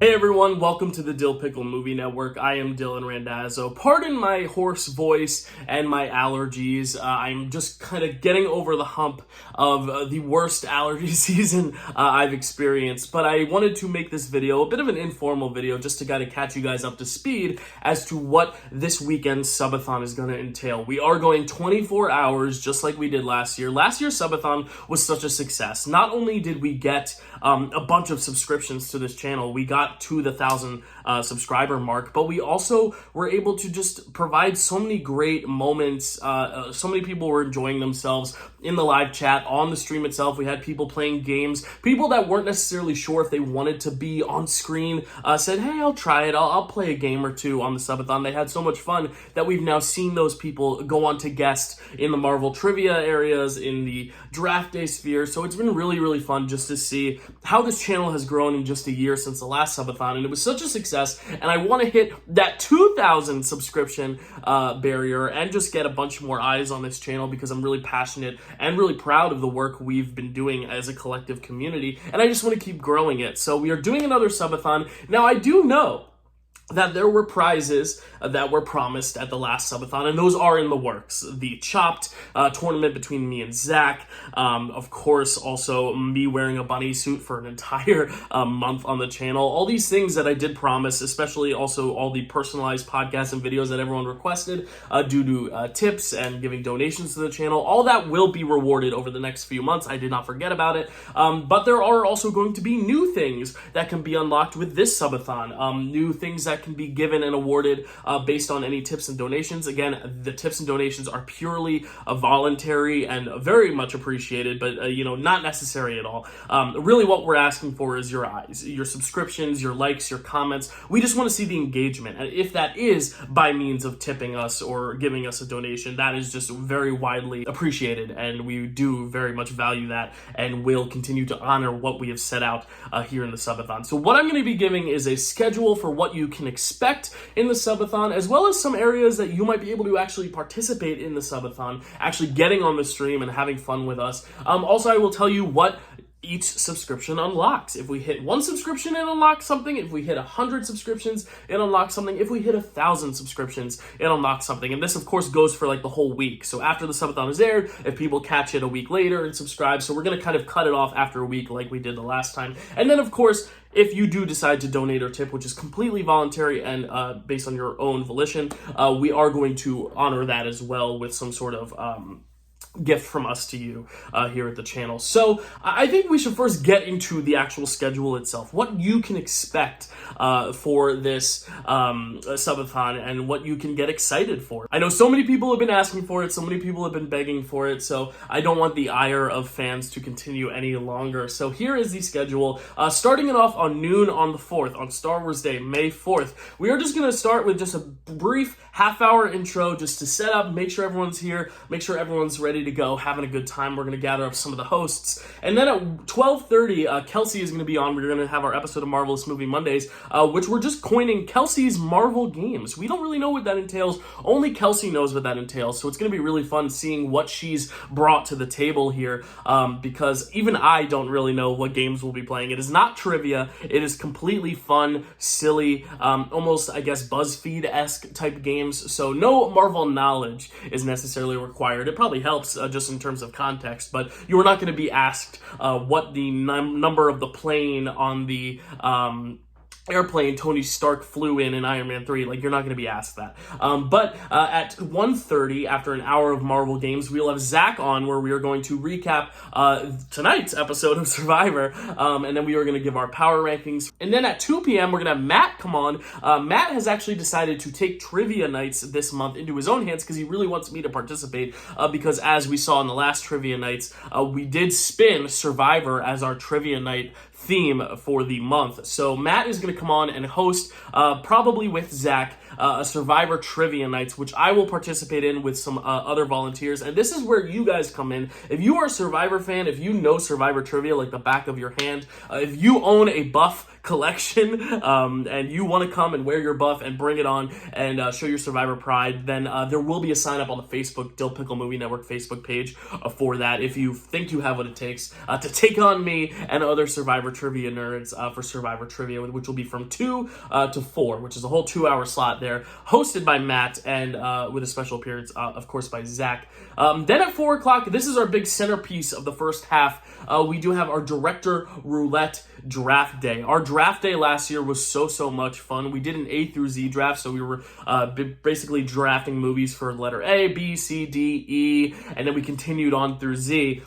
Hey everyone, welcome to the Dyl Pickle Movie Network. I am Dylan Randazzo. Pardon my hoarse voice and my allergies. I'm just kind of getting over the hump of the worst allergy season I've experienced. But I wanted to make this video, a bit of an informal video, just to kind of catch you guys up to speed as to what this weekend's Subathon is going to entail. We are going 24 hours, just like we did last year. Last year's Subathon was such a success. Not only did we get a bunch of subscriptions to this channel, we got to the 1,000 subscriber mark, but we also were able to just provide so many great moments. So many people were enjoying themselves in the live chat, on the stream itself. We had people playing games, people that weren't necessarily sure if they wanted to be on screen, said, hey, I'll try it. I'll play a game or two on the Subathon. They had so much fun that we've now seen those people go on to guest in the Marvel trivia areas, in the draft day sphere. So it's been really, really fun just to see how this channel has grown in just a year since the last Subathon, and it was such a success. And I want to hit that 2,000 subscription barrier and just get a bunch more eyes on this channel, because I'm really passionate and really proud of the work we've been doing as a collective community, and I just want to keep growing it. So we are doing another Subathon. Now, I do know that there were prizes that were promised at the last Subathon, and those are in the works. The Chopped tournament between me and Zach, of course, also me wearing a bunny suit for an entire month on the channel. All these things that I did promise, especially also all the personalized podcasts and videos that everyone requested due to tips and giving donations to the channel. All that will be rewarded over the next few months. I did not forget about it. But there are also going to be new things that can be unlocked with this Subathon. New things that can be given and awarded based on any tips and donations. Again, the tips and donations are purely voluntary and very much appreciated, but not necessary at all. Really what we're asking for is your eyes, your subscriptions, your likes, your comments. We just want to see the engagement, and if that is by means of tipping us or giving us a donation, that is just very widely appreciated, and we do very much value that and will continue to honor what we have set out here in the Subathon. So what I'm going to be giving is a schedule for what you can expect in the Subathon, as well as some areas that you might be able to actually participate in the Subathon, actually getting on the stream and having fun with us. Also, I will tell you what each subscription unlocks. If we hit 1 subscription, it unlocks something. If we hit 100 subscriptions, it unlocks something. If we hit 1,000 subscriptions, it unlocks something. And this, of course, goes for like the whole week. So after the Subathon is aired, if people catch it a week later and subscribe, so we're going to kind of cut it off after a week like we did the last time. And then, of course, if you do decide to donate or tip, which is completely voluntary and based on your own volition, we are going to honor that as well with some sort of gift from us to you here at the channel. So I think we should first get into the actual schedule itself, what you can expect for this Subathon and what you can get excited for. I know so many people have been asking for it, so many people have been begging for it, so I don't want the ire of fans to continue any longer. So here is the schedule, starting it off on noon on the 4th, on Star Wars Day, May 4th. We are just going to start with just a brief half-hour intro just to set up, make sure everyone's here, make sure everyone's ready to go, having a good time. We're going to gather up some of the hosts. And then at 12:30, Kelsey is going to be on. We're going to have our episode of Marvelous Movie Mondays, which we're just coining Kelsey's Marvel Games. We don't really know what that entails. Only Kelsey knows what that entails. So it's going to be really fun seeing what she's brought to the table here, because even I don't really know what games we'll be playing. It is not trivia. It is completely fun, silly, almost, I guess, BuzzFeed-esque type games. So no Marvel knowledge is necessarily required. It probably helps just in terms of context, but you are not going to be asked what the number of the plane on the airplane Tony Stark flew in Iron Man 3. Like, you're not going to be asked that. But at 1:30, after an hour of Marvel games, we'll have Zach on, where we are going to recap tonight's episode of Survivor, and then we are going to give our power rankings. And then at 2 p.m., we're going to have Matt come on. Matt has actually decided to take trivia nights this month into his own hands, because he really wants me to participate, because as we saw in the last trivia nights, we did spin Survivor as our trivia night theme for the month. So Matt is going to come on and host, probably with Zach, a Survivor Trivia Nights, which I will participate in with some other volunteers. And this is where you guys come in. If you are a Survivor fan, if you know Survivor Trivia like the back of your hand, if you own a buff collection, and you want to come and wear your buff and bring it on and show your Survivor pride, then there will be a sign up on the Facebook Dyl Pickle Movie Network Facebook page for that, if you think you have what it takes to take on me and other Survivor Survivor Trivia nerds for Survivor Trivia, which will be from 2 to 4, which is a whole 2-hour slot there, hosted by Matt and with a special appearance, of course, by Zach. Then at 4 o'clock, this is our big centerpiece of the first half. We do have our Director Roulette Draft Day. Our draft day last year was so much fun. We did an A through Z draft, so we were basically drafting movies for letter A, B, C, D, E, and then we continued on through Z.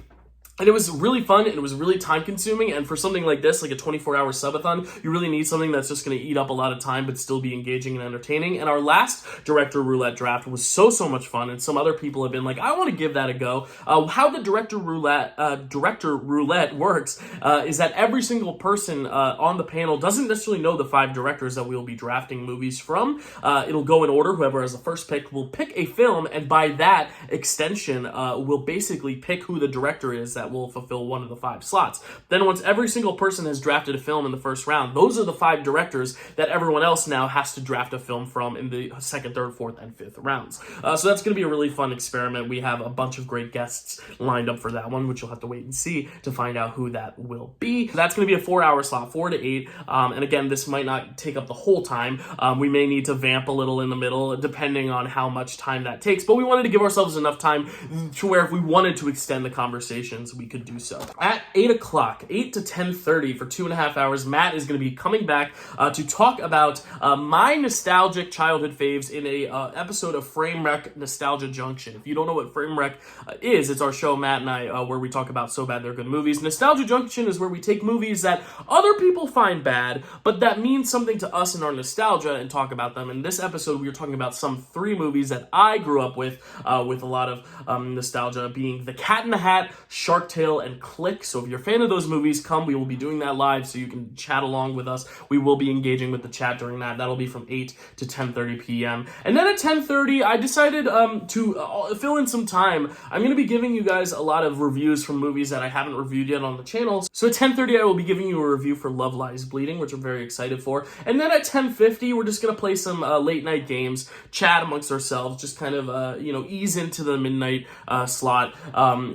And it was really fun, and it was really time-consuming, and for something like this, like a 24-hour subathon, you really need something that's just going to eat up a lot of time but still be engaging and entertaining. And our last Director Roulette draft was so much fun, and some other people have been like, I want to give that a go. How the Director Roulette works is that every single person on the panel doesn't necessarily know the 5 directors that we'll be drafting movies from. It'll go in order. Whoever has the first pick will pick a film, and by that extension, will basically pick who the director is that will fulfill one of the 5 slots. Then once every single person has drafted a film in the first round, those are the 5 directors that everyone else now has to draft a film from in the 2nd, 3rd, 4th, and 5th rounds. So that's going to be a really fun experiment. We have a bunch of great guests lined up for that one, which you'll have to wait and see to find out who that will be. That's going to be a 4-hour slot, 4 to 8. And again, this might not take up the whole time. We may need to vamp a little in the middle, depending on how much time that takes. But we wanted to give ourselves enough time to where if we wanted to extend the conversations, we could do so. At 8 o'clock, 8 to 10:30 for 2.5 hours, Matt is going to be coming back to talk about my nostalgic childhood faves in a episode of Frame Wreck Nostalgia Junction. If you don't know what Frame Wreck is, it's our show, Matt and I, where we talk about so bad they're good movies. Nostalgia Junction is where we take movies that other people find bad, but that means something to us in our nostalgia and talk about them. In this episode, we were talking about some 3 movies that I grew up with a lot of nostalgia, being The Cat in the Hat, Shark Tale, and Click. So if you're a fan of those movies, come. We will be doing that live, so you can chat along with us. We will be engaging with the chat during that. That'll be from 8 to 10:30 p.m. And then at 10:30, I decided to fill in some time. I'm going to be giving you guys a lot of reviews from movies that I haven't reviewed yet on the channel. So at 10:30, I will be giving you a review for Love Lies Bleeding, which I'm very excited for. And then at 10:50, we're just going to play some late night games, chat amongst ourselves, just kind of ease into the midnight slot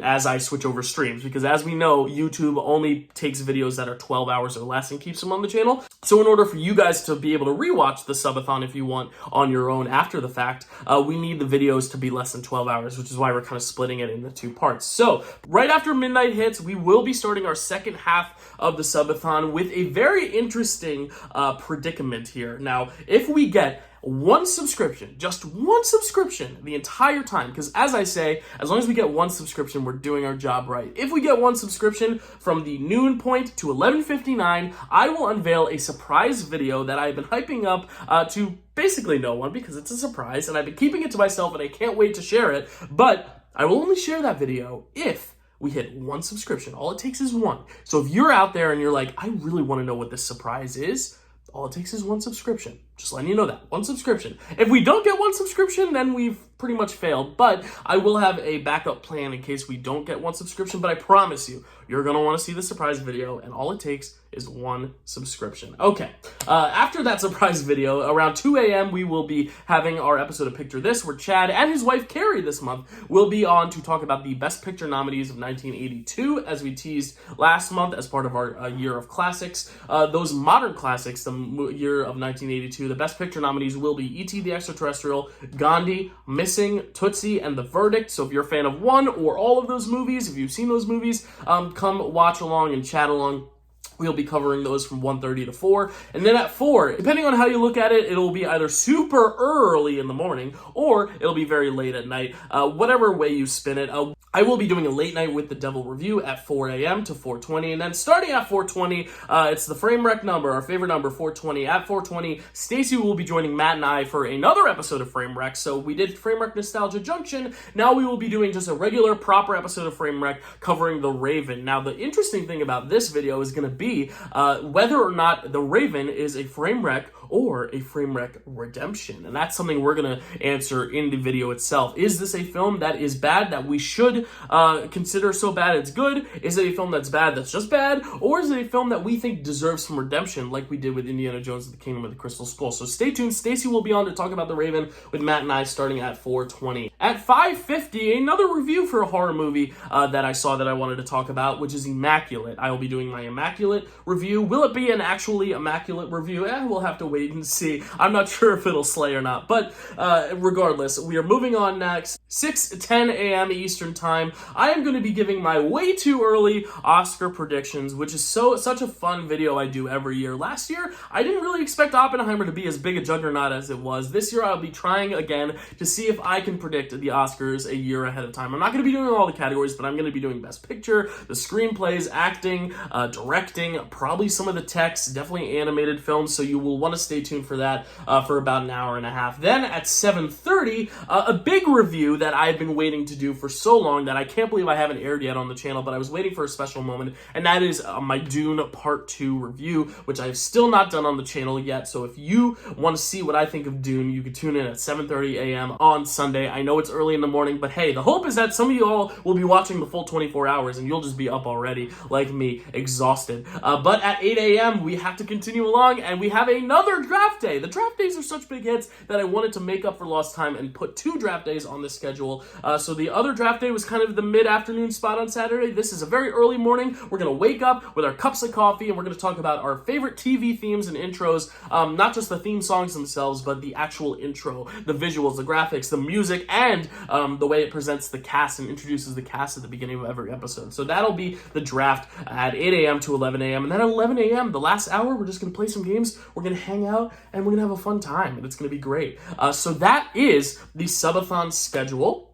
as I switch over streams, because as we know, YouTube only takes videos that are 12 hours or less and keeps them on the channel. So in order for you guys to be able to rewatch the subathon if you want on your own after the fact, we need the videos to be less than 12 hours, which is why we're kind of splitting it into 2 parts. So right after midnight hits, we will be starting our second half of the subathon with a very interesting predicament here. Now, if we get one subscription, just one subscription the entire time, because as I say, as long as we get one subscription, we're doing our job right. If we get one subscription from the noon point to 11:59, I will unveil a surprise video that I've been hyping up to basically no one, because it's a surprise, and I've been keeping it to myself, and I can't wait to share it, but I will only share that video if we hit one subscription. All it takes is one. So if you're out there and you're like, I really want to know what this surprise is, all it takes is one subscription. Just letting you know that. One subscription. If we don't get one subscription, then we've pretty much failed. But I will have a backup plan in case we don't get one subscription. But I promise you, you're going to want to see the surprise video. And all it takes is one subscription. Okay. After that surprise video, around 2 a.m., we will be having our episode of Picture This, where Chad and his wife, Carrie, this month will be on to talk about the Best Picture nominees of 1982, as we teased last month as part of our year of classics. Those modern classics, the year of 1982, the Best Picture nominees will be E.T. the Extraterrestrial, Gandhi, Missing, Tootsie, and The Verdict. So if you're a fan of one or all of those movies, if you've seen those movies, come watch along and chat along. We'll be covering those from 1:30 to 4. And then at 4, depending on how you look at it, it'll be either super early in the morning or it'll be very late at night. Whatever way you spin it. I will be doing a late night with the Devil review at 4 a.m. to 4:20. And then starting at 4:20, it's the frame rec number, our favorite number, 4:20. At 4:20, Stacy will be joining Matt and I for another episode of Frame Rec. So we did Frame Rec Nostalgia Junction. Now we will be doing just a regular, proper episode of Frame Rec covering The Raven. Now, the interesting thing about this video is going to be whether or not The Raven is a frame rec or a frame rec redemption. And that's something we're going to answer in the video itself. Is this a film that is bad, that we should consider so bad it's good? Is it a film that's bad that's just bad? Or is it a film that we think deserves some redemption like we did with Indiana Jones and the Kingdom of the Crystal Skull? So stay tuned. Stacy will be on to talk about The Raven with Matt and I starting at 4:20. At 5:50, another review for a horror movie that I saw that I wanted to talk about, which is Immaculate. I will be doing my Immaculate review. Will it be an actually immaculate review? We'll have to wait and see. I'm not sure if it'll slay or not, but regardless, we are moving on next. 6:10 a.m. Eastern Time. I am going to be giving my way too early Oscar predictions, which is such a fun video I do every year. Last year, I didn't really expect Oppenheimer to be as big a juggernaut as it was. This year, I'll be trying again to see if I can predict the Oscars a year ahead of time. I'm not going to be doing all the categories, but I'm going to be doing Best Picture, the screenplays, acting, directing, probably some of the text, definitely animated films, so you will want to stay tuned for that for about an hour and a half. Then at 7:30, a big review that I've been waiting to do for so long that I can't believe I haven't aired yet on the channel, but I was waiting for a special moment, and that is my Dune Part 2 review, which I've still not done on the channel yet. So if you want to see what I think of Dune, you can tune in at 7:30 a.m. on Sunday. I know it's early in the morning, but hey, the hope is that some of you all will be watching the full 24 hours and you'll just be up already, like me, exhausted. But at 8 a.m., we have to continue along, and we have another draft day. The draft days are such big hits that I wanted to make up for lost time and put 2 draft days on the schedule. So the other draft day was kind of the mid-afternoon spot on Saturday. This is a very early morning. We're going to wake up with our cups of coffee, and we're going to talk about our favorite TV themes and intros, not just the theme songs themselves, but the actual intro, the visuals, the graphics, the music, and the way it presents the cast and introduces the cast at the beginning of every episode. So that'll be the draft at 8 a.m. to 11 a.m. And then at 11 a.m., the last hour, we're just going to play some games, we're going to hang out, and we're going to have a fun time, and it's going to be great. So that is the Subathon schedule.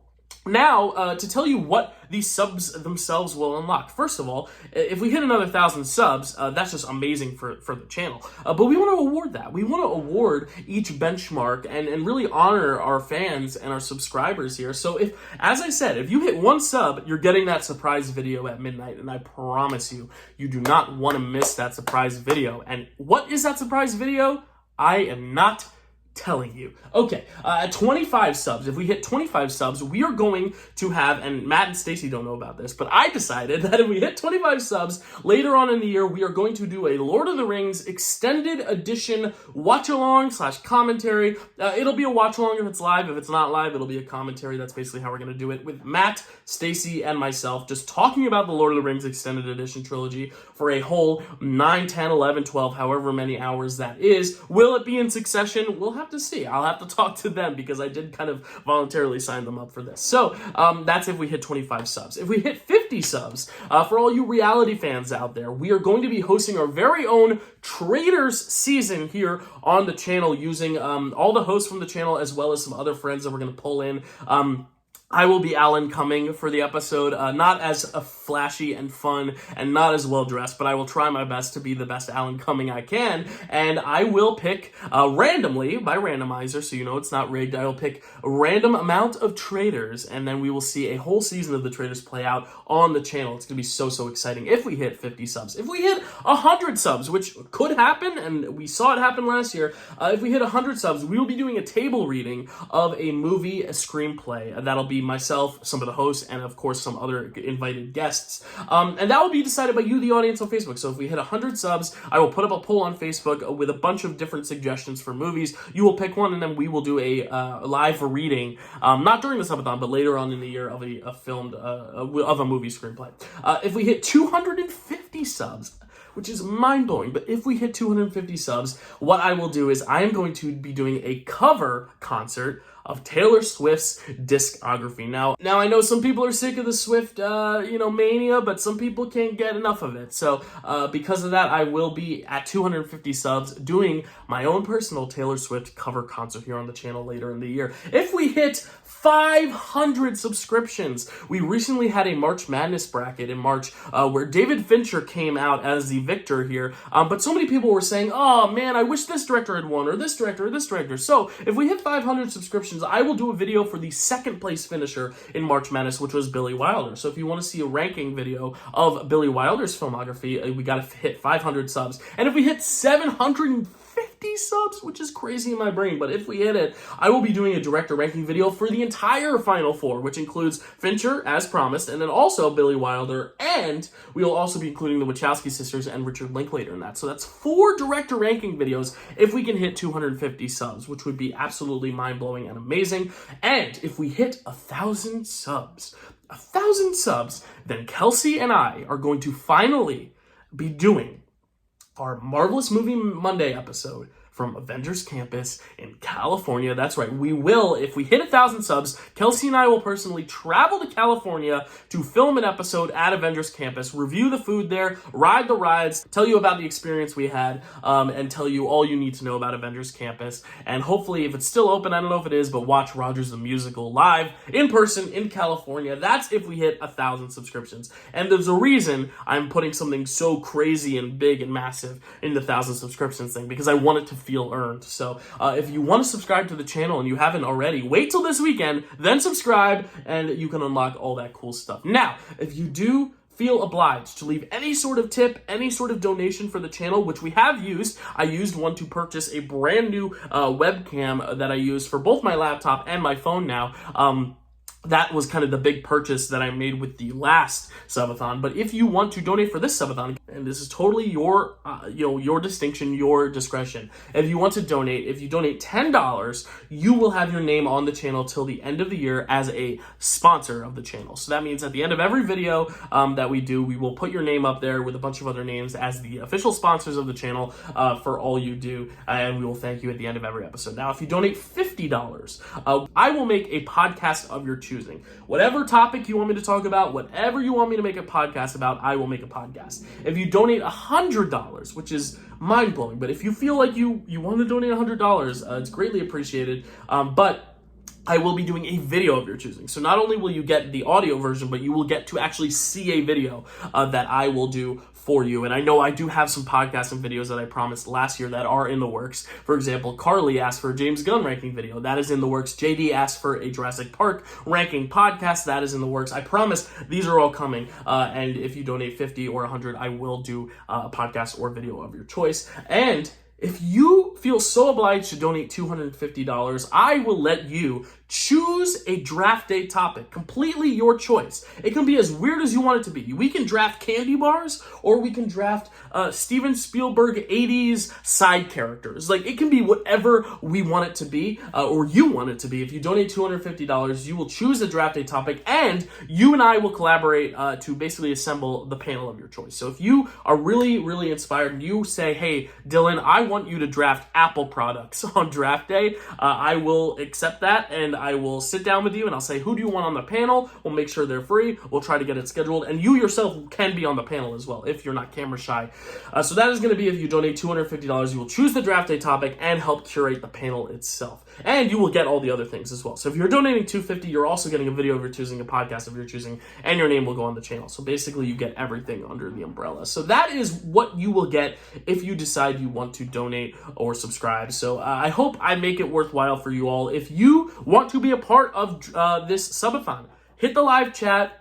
Now, to tell you what these subs themselves will unlock. First of all, if we hit another 1,000 subs, that's just amazing for the channel. But we want to award that. We want to award each benchmark and really honor our fans and our subscribers here. So if, as I said, if you hit 1 sub, you're getting that surprise video at midnight. And I promise you, you do not want to miss that surprise video. And what is that surprise video? I am not telling you. Okay, at 25 subs, if we hit 25 subs, we are going to have, and Matt and Stacy don't know about this, but I decided that if we hit 25 subs, later on in the year, we are going to do a Lord of the Rings extended edition watch-along / commentary. It'll be a watch-along if it's live. If it's not live, it'll be a commentary. That's basically how we're going to do it, with Matt, Stacy, and myself, just talking about the Lord of the Rings extended edition trilogy for a whole 9, 10, 11, 12, however many hours that is. Will it be in succession? We'll have to see. I'll have to talk to them because I did kind of voluntarily sign them up for this. So that's if we hit 25 subs. If we hit 50 subs, for all you reality fans out there, we are going to be hosting our very own Traitors season here on the channel, using all the hosts from the channel as well as some other friends that we're going to pull in. I will be Alan Cumming for the episode, not as flashy and fun and not as well dressed, but I will try my best to be the best Alan Cumming I can, and I will pick randomly, by randomizer, so you know it's not rigged, I will pick a random amount of Traitors, and then we will see a whole season of the Traitors play out on the channel. It's going to be so exciting if we hit 50 subs. If we hit 100 subs, which could happen, and we saw it happen last year, if we hit 100 subs, we will be doing a table reading of a movie, a screenplay. That'll be myself, some of the hosts, and of course some other invited guests. And that will be decided by you, the audience, on Facebook. So if we hit 100 subs, I will put up a poll on Facebook with a bunch of different suggestions for movies. You will pick one, and then we will do a live reading, not during the subathon, but later on in the year, of a filmed, of a movie screenplay. If we hit 250 subs, which is mind-blowing, but if we hit 250 subs, what I will do is I am going to be doing a cover concert of Taylor Swift's discography. Now I know some people are sick of the Swift, mania, but some people can't get enough of it. So because of that, I will be at 250 subs doing my own personal Taylor Swift cover concert here on the channel later in the year. If we hit 500 subscriptions, we recently had a March Madness bracket in March where David Fincher came out as the victor here, but so many people were saying, oh man, I wish this director had won, or this director, or this director. So if we hit 500 subscriptions, I will do a video for the second place finisher in March Madness, which was Billy Wilder. So if you want to see a ranking video of Billy Wilder's filmography, we got to hit 500 subs. And if we hit 750 50 subs, which is crazy in my brain. But if we hit it, I will be doing a director ranking video for the entire Final Four, which includes Fincher, as promised, and then also Billy Wilder, and we will also be including the Wachowski sisters and Richard Linklater in that. So that's 4 director ranking videos if we can hit 250 subs, which would be absolutely mind-blowing and amazing. And if we hit 1,000 subs, then Kelsey and I are going to finally be doing our Marvelous Movie Monday episode from Avengers Campus in California. That's right, we will, if we hit 1,000 subs, Kelsey and I will personally travel to California to film an episode at Avengers Campus, review the food there, ride the rides, tell you about the experience we had, and tell you all you need to know about Avengers Campus. And hopefully, if it's still open, I don't know if it is, but watch Rogers the Musical live in person in California. That's if we hit 1,000 subscriptions. And there's a reason I'm putting something so crazy and big and massive in the 1,000 subscriptions thing, because I want it to feel earned. So if you want to subscribe to the channel and you haven't already, wait till this weekend, then subscribe, and you can unlock all that cool stuff. Now, if you do feel obliged to leave any sort of tip, any sort of donation for the channel, which we have used. I used one to purchase a brand new webcam that I use for both my laptop and my phone now. That was kind of the big purchase that I made with the last subathon. But if you want to donate for this subathon, and this is totally your, your distinction, your discretion. If you want to donate, if you donate $10, you will have your name on the channel till the end of the year as a sponsor of the channel. So that means at the end of every video that we do, we will put your name up there with a bunch of other names as the official sponsors of the channel for all you do, and we will thank you at the end of every episode. Now, if you donate $50, I will make a podcast of your choosing. Whatever topic you want me to talk about, whatever you want me to make a podcast about, I will make a podcast. If you donate $100, which is mind-blowing, but if you feel like you want to donate $100, it's greatly appreciated. But I will be doing a video of your choosing. So not only will you get the audio version, but you will get to actually see a video that I will do for you. And I know I do have some podcasts and videos that I promised last year that are in the works. For example, Carly asked for a James Gunn ranking video. That is in the works. JD asked for a Jurassic Park ranking podcast. That is in the works. I promise these are all coming. And if you donate 50 or 100, I will do a podcast or video of your choice. And if you feel so obliged to donate $250, I will let you choose a draft day topic, completely your choice. It can be as weird as you want it to be. We can draft candy bars, or we can draft Steven Spielberg 80s side characters. Like, it can be whatever we want it to be, or you want it to be. If you donate $250, you will choose a draft day topic, and you and I will collaborate to basically assemble the panel of your choice. So if you are really, really inspired and you say, hey, Dylan, I want you to draft Apple products on draft day, I will accept that, and I will sit down with you and I'll say, who do you want on the panel? We'll make sure they're free. We'll try to get it scheduled. And you yourself can be on the panel as well if you're not camera shy. So that is going to be, if you donate $250, you will choose the draft day topic and help curate the panel itself. And you will get all the other things as well. So if you're donating $250, you're also getting a video of your choosing, a podcast of your choosing, and your name will go on the channel. So basically you get everything under the umbrella. So that is what you will get if you decide you want to donate or subscribe. So I hope I make it worthwhile for you all. If you want to be a part of this subathon, hit the live chat.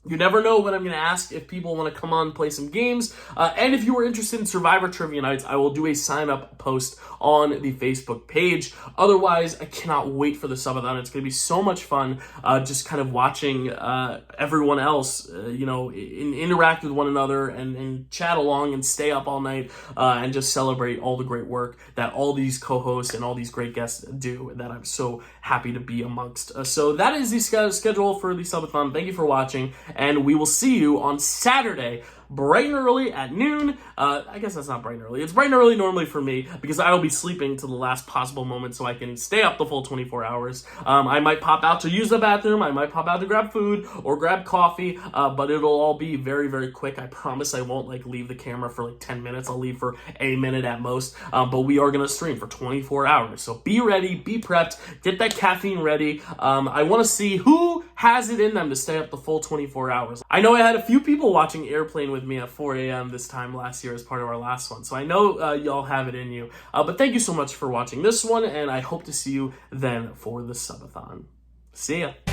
You never know when I'm going to ask if people want to come on and play some games. And if you are interested in Survivor Trivia Nights, I will do a sign-up post on the Facebook page. Otherwise, I cannot wait for the subathon. It's going to be so much fun just kind of watching everyone else, interact with one another and chat along and stay up all night and just celebrate all the great work that all these co-hosts and all these great guests do that I'm so happy to be amongst. So that is the schedule for the subathon. Thank you for watching. And we will see you on Saturday, bright and early at noon. I guess that's not bright and early. It's bright and early normally for me because I will be sleeping to the last possible moment so I can stay up the full 24 hours. I might pop out to use the bathroom. I might pop out to grab food or grab coffee, but it'll all be very, very quick. I promise I won't leave the camera for 10 minutes. I'll leave for a minute at most, but we are going to stream for 24 hours. So be ready, be prepped, get that caffeine ready. I want to see who has it in them to stay up the full 24 hours. I know I had a few people watching Airplane with me at 4 a.m. this time last year as part of our last one. So I know y'all have it in you. But thank you so much for watching this one, and I hope to see you then for the subathon. See ya.